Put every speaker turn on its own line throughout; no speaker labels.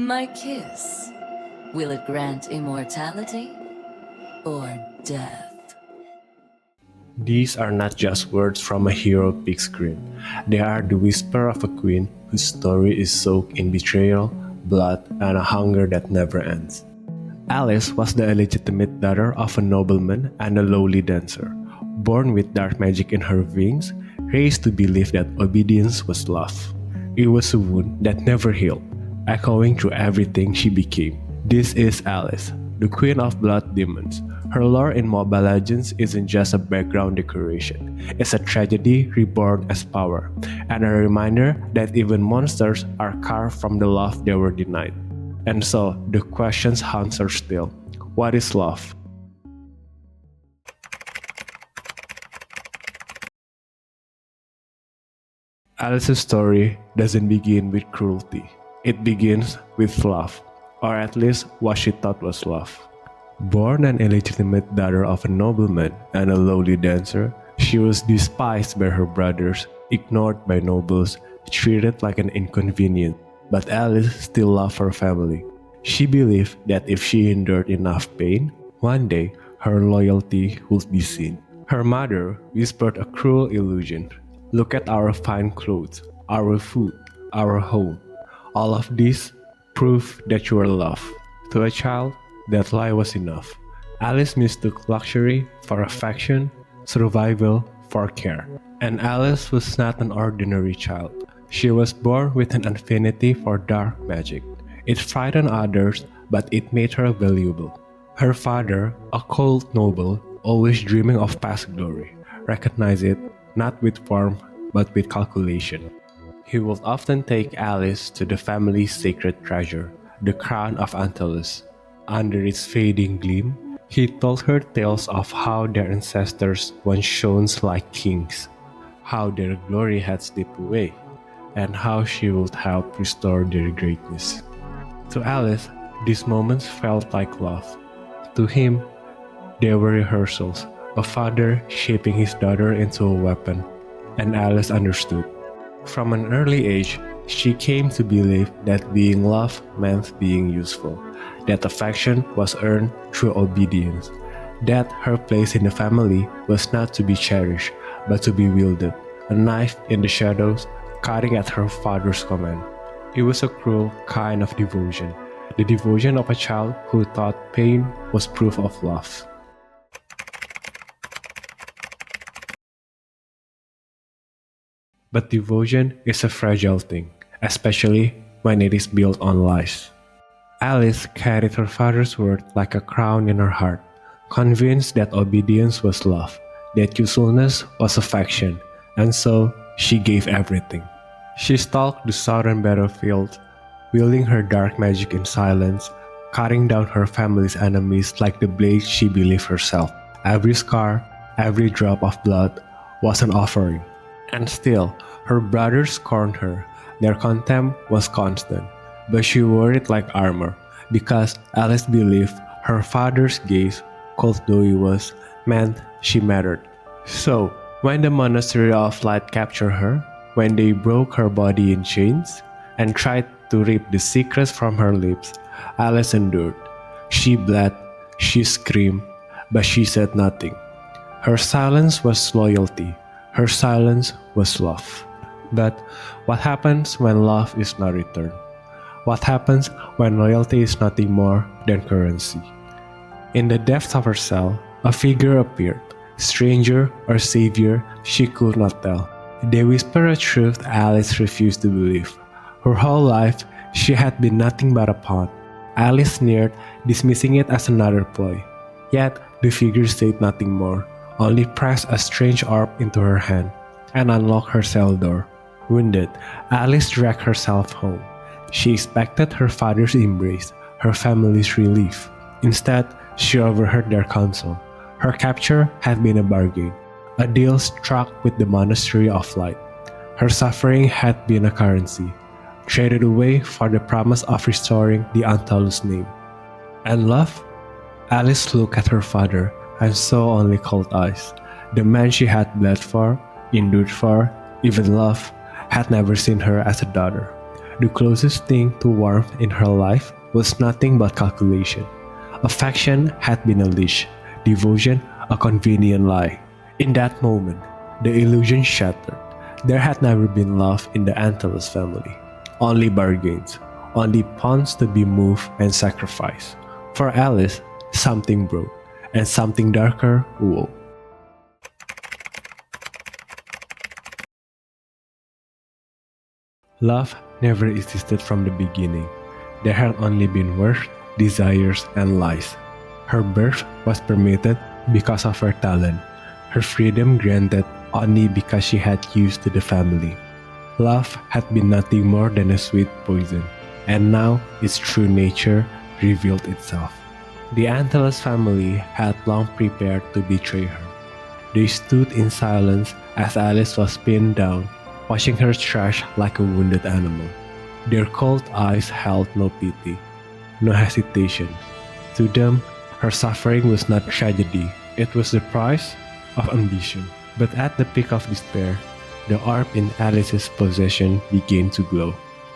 My kiss, will it grant immortality or death?
These are not just words from a hero big screen. They are the whisper of a queen whose story is soaked in betrayal, blood, and a hunger that never ends. Alice was the illegitimate daughter of a nobleman and a lowly dancer. Born with dark magic in her veins, raised to believe that obedience was love. It was a wound that never healed, echoing through everything she became. This is Alice, the queen of blood demons. Her lore in Mobile Legends isn't just a background decoration. It's a tragedy reborn as power, and a reminder that even monsters are carved from the love they were denied. And so, the questions haunts her still. What is love? Alice's story doesn't begin with cruelty. It begins with love, or at least what she thought was love. Born an illegitimate daughter of a nobleman and a lowly dancer, she was despised by her brothers, ignored by nobles, treated like an inconvenience. But Alice still loved her family. She believed that if she endured enough pain, one day her loyalty would be seen. Her mother whispered a cruel illusion. Look at our fine clothes, our food, our home. All of this prove that you are loved. To a child, that lie was enough. Alice mistook luxury for affection, survival for care. And Alice was not an ordinary child. She was born with an affinity for dark magic. It frightened others, but it made her valuable. Her father, a cold noble, always dreaming of past glory, recognized it not with warmth but with calculation. He would often take Alice to the family's sacred treasure, the crown of Antalus. Under its fading gleam, he told her tales of how their ancestors once shone like kings, how their glory had slipped away, and how she would help restore their greatness. To Alice, these moments felt like love. To him, they were rehearsals, a father shaping his daughter into a weapon, and Alice understood. From an early age, she came to believe that being loved meant being useful, that affection was earned through obedience, that her place in the family was not to be cherished, but to be wielded, a knife in the shadows, cutting at her father's command. It was a cruel kind of devotion, the devotion of a child who thought pain was proof of love. But devotion is a fragile thing, especially when it is built on lies. Alice carried her father's word like a crown in her heart, convinced that obedience was love, that usefulness was affection, and so she gave everything. She stalked the southern battlefield, wielding her dark magic in silence, cutting down her family's enemies like the blade she believed herself. Every scar, every drop of blood was an offering. And still, her brothers scorned her. Their contempt was constant, but she wore it like armor, because Alice believed her father's gaze, cold though it was, meant she mattered. So, when the Monastery of Light captured her, when they broke her body in chains, and tried to rip the secrets from her lips, Alice endured. She bled, she screamed, but she said nothing. Her silence was loyalty. Her silence was love. But what happens when love is not returned? What happens when loyalty is nothing more than currency? In the depths of her cell, a figure appeared. Stranger or savior, she could not tell. They whispered a truth Alice refused to believe. Her whole life, she had been nothing but a pawn. Alice sneered, dismissing it as another ploy. Yet, the figure said nothing more, only pressed a strange orb into her hand and unlocked her cell door. Wounded, Alice dragged herself home. She expected her father's embrace, her family's relief. Instead, she overheard their counsel. Her capture had been a bargain, a deal struck with the Monastery of Light. Her suffering had been a currency, traded away for the promise of restoring the Antalus name. And love? Alice looked at her father and saw only cold eyes. The man she had bled for, endured for, even loved, had never seen her as a daughter. The closest thing to warmth in her life was nothing but calculation. Affection had been a leash, devotion a convenient lie. In that moment, the illusion shattered. There had never been love in the Antalus family. Only bargains, only pawns to be moved and sacrificed. For Alice, something broke, and something darker awoke. Love never existed from the beginning. There had only been worth, desires, and lies. Her birth was permitted because of her talent, her freedom granted only because she had used to the family. Love had been nothing more than a sweet poison, and now its true nature revealed itself. The Antalus family had long prepared to betray her. They stood in silence as Alice was pinned down, watching her trash like a wounded animal. Their cold eyes held no pity, no hesitation. To them, her suffering was not tragedy, it was the price of ambition. But at the peak of despair, the orb in Alice's possession began to glow.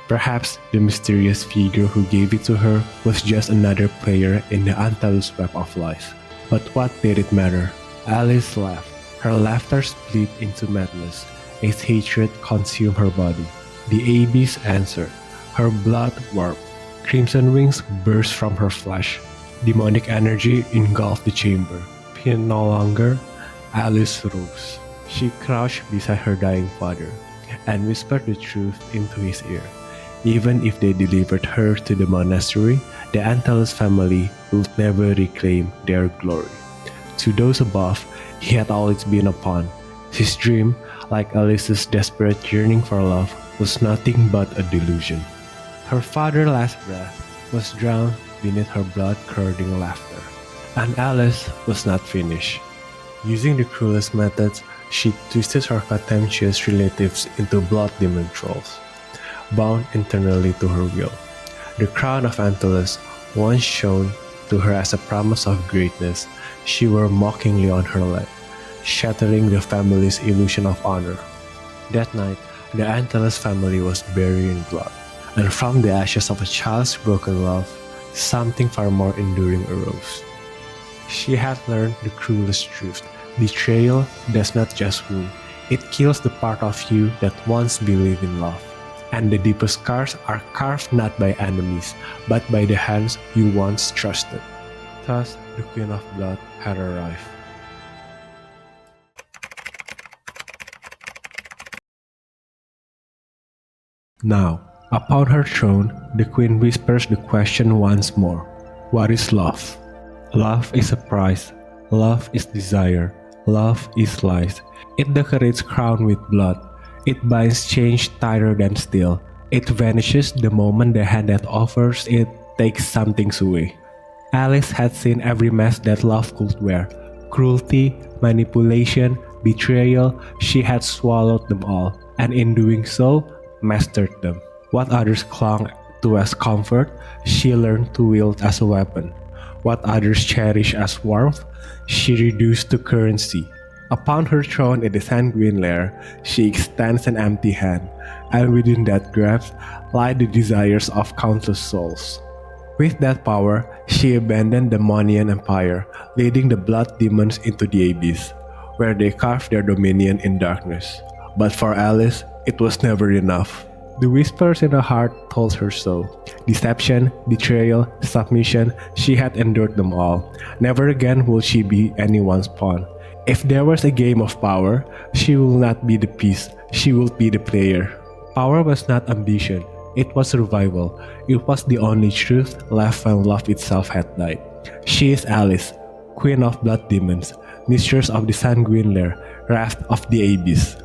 Perhaps the mysterious figure who gave it to her was just another player in the Antalus web of lies. But what did it matter? Alice laughed. Her laughter split into madness as hatred consumed her body. The abyss answered. Her blood warped. Crimson wings burst from her flesh. Demonic energy engulfed the chamber. Pinned no longer, Alice rose. She crouched beside her dying father and whispered the truth into his ear. Even if they delivered her to the monastery, the Antalus family would never reclaim their glory. To those above, he had always been a pawn. His dream, like Alice's desperate yearning for love, was nothing but a delusion. Her father's last breath was drowned beneath her blood-curdling laughter, and Alice was not finished. Using the cruelest methods, she twisted her contemptuous relatives into blood demon trolls, bound internally to her will. The crown of Antalus, once shown to her as a promise of greatness, she wore mockingly on her leg, shattering the family's illusion of honor. That night, the Antalus family was buried in blood, and from the ashes of a child's broken love, something far more enduring arose. She had learned the cruelest truth. Betrayal does not just wound, it kills the part of you that once believed in love. And the deepest scars are carved not by enemies, but by the hands you once trusted. Thus, the Queen of Blood had arrived. Now, upon her throne, the Queen whispers the question once more. What is love? Love is a price. Love is desire. Love is lies. It decorates crown with blood. It binds change tighter than steel. It vanishes the moment the hand that offers it takes something away. Alice had seen every mask that love could wear. Cruelty, manipulation, betrayal, she had swallowed them all, and in doing so, mastered them. What others clung to as comfort, she learned to wield as a weapon. What others cherish as warmth, she reduced to currency. Upon her throne in the sanguine lair, she extends an empty hand, and within that grasp lie the desires of countless souls. With that power, she abandoned the Demonian Empire, leading the blood demons into the abyss, where they carved their dominion in darkness. But for Alice, it was never enough. The whispers in her heart told her so. Deception, betrayal, submission, she had endured them all. Never again will she be anyone's pawn. If there was a game of power, she will not be the piece, she will be the player. Power was not ambition, it was survival. It was the only truth left when love itself had died. She is Alice, Queen of Blood Demons, Mistress of the Sanguine Lair, Wrath of the Abyss.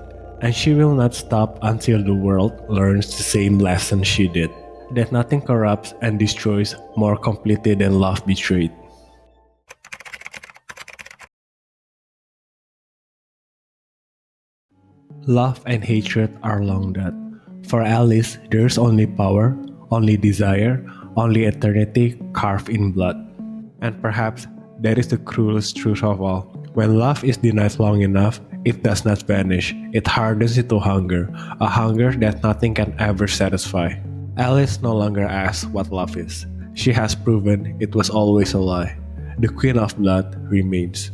And she will not stop until the world learns the same lesson she did, that nothing corrupts and destroys more completely than love betrayed. Love and hatred are long dead. For Alice, there's only power, only desire, only eternity carved in blood. And perhaps that is the cruelest truth of all. When love is denied long enough, it does not vanish, it hardens into hunger, a hunger that nothing can ever satisfy. Alice no longer asks what love is. She has proven it was always a lie. The Queen of Blood remains.